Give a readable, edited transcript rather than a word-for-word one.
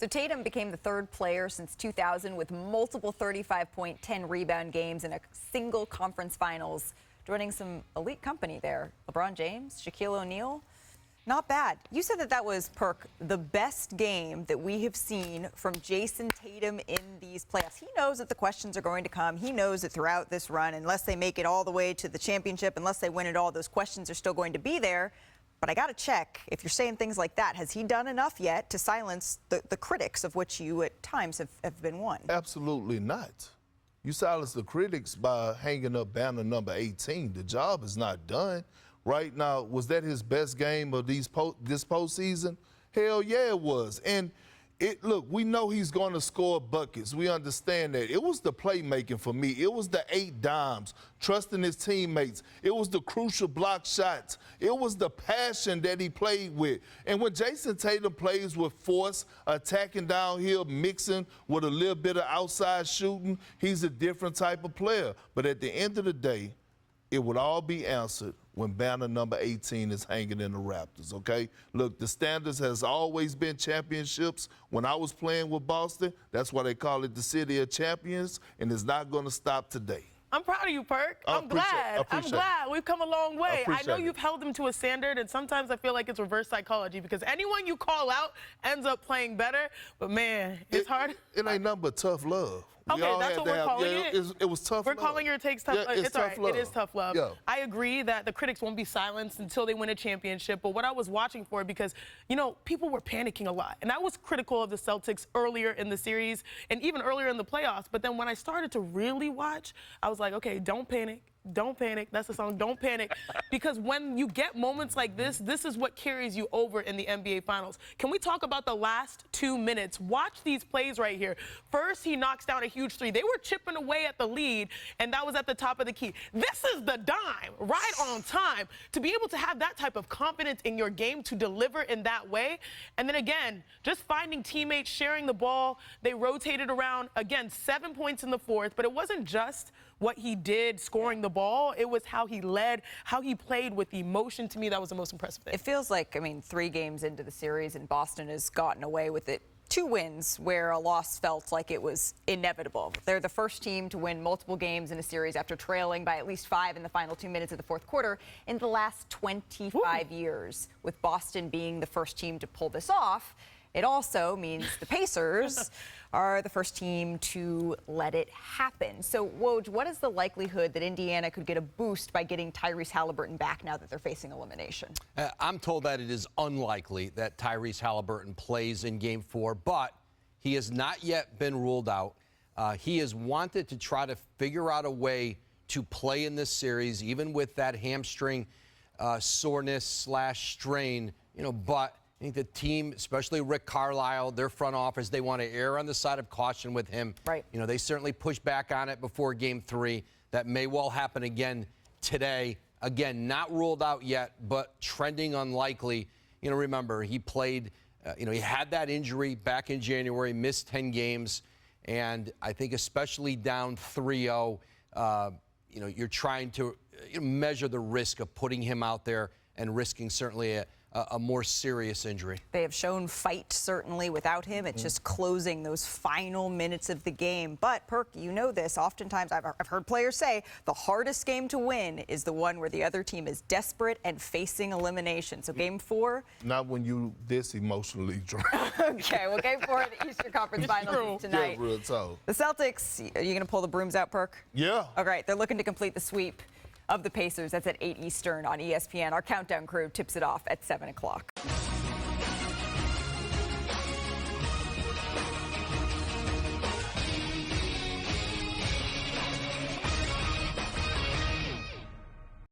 So Tatum became the third player since 2000 with multiple 35-point, 10-rebound games in a single conference finals, joining some elite company there. LeBron James, Shaquille O'Neal. Not bad. You said that was, Perk, the best game that we have seen from Jayson Tatum in these playoffs. He knows that the questions are going to come. He knows that throughout this run, unless they make it all the way to the championship, unless they win it all, those questions are still going to be there. But I got to check, if you're saying things like that, has he done enough yet to silence the critics of which you at times have been one? Absolutely not. You silence the critics by hanging up banner number 18. The job is not done. Right now, was that his best game of this postseason? Hell yeah, it was. And look, we know he's going to score buckets. We understand that. It was the playmaking for me. It was the 8 dimes, trusting his teammates. It was the crucial block shots. It was the passion that he played with. And when Jayson Tatum plays with force, attacking downhill, mixing with a little bit of outside shooting, he's a different type of player. But at the end of the day, it would all be answered when banner number 18 is hanging in the Raptors, okay? Look, the standards has always been championships. When I was playing with Boston, that's why they call it the city of champions, and it's not going to stop today. I'm proud of you, Perk. I'm glad. We've come a long way. I know you've held them to a standard, and sometimes I feel like it's reverse psychology because anyone you call out ends up playing better. But, man, it's hard. It ain't nothing but tough love. Okay, that's what we're calling it. It was tough love. We're calling your takes tough love. It's all right. Love. It is tough love. Yeah. I agree that the critics won't be silenced until they win a championship. But what I was watching for, because, you know, people were panicking a lot. And I was critical of the Celtics earlier in the series and even earlier in the playoffs. But then when I started to really watch, I was like, okay, don't panic. Don't panic. That's the song, Don't Panic. Because when you get moments like this is what carries you over in the NBA Finals. Can we talk about the last 2 minutes? Watch these plays right here. First, he knocks down a huge three. They were chipping away at the lead, and that was at the top of the key. This is the dime, right on time. To be able to have that type of confidence in your game to deliver in that way. And then again, just finding teammates, sharing the ball. They rotated around. Again, 7 points in the fourth, but it wasn't just what he did scoring the ball. It was how he led, how he played with emotion. To me, that was the most impressive thing. It feels like, 3 games into the series, and Boston has gotten away with it. 2 wins where a loss felt like it was inevitable. They're the first team to win multiple games in a series after trailing by at least 5 in the final 2 minutes of the fourth quarter in the last 25 years, with Boston being the first team to pull this off. It also means the Pacers are the first team to let it happen. So, Woj, what is the likelihood that Indiana could get a boost by getting Tyrese Halliburton back now that they're facing elimination? I'm told that it is unlikely that Tyrese Halliburton plays in Game 4, but he has not yet been ruled out. He has wanted to try to figure out a way to play in this series, even with that hamstring soreness / strain, but I think the team, especially Rick Carlisle, their front office, they want to err on the side of caution with him. Right. They certainly pushed back on it before Game 3. That may well happen again today. Again, not ruled out yet, but trending unlikely. Remember, he played, he had that injury back in January, missed 10 games. And I think especially down 3-0, you're trying to measure the risk of putting him out there and risking certainly a more serious injury. They have shown fight, certainly, without him. It's just closing those final minutes of the game. But, Perk, you know this. Oftentimes, I've heard players say the hardest game to win is the one where the other team is desperate and facing elimination. So, Game 4? Not when you this emotionally drained. Okay, well, Game 4 of the Eastern Conference Finals is tonight. Yeah, real talk. The Celtics, are you going to pull the brooms out, Perk? Yeah. All right, they're looking to complete the sweep of the Pacers. That's at 8 Eastern on ESPN. Our countdown crew tips it off at 7 o'clock.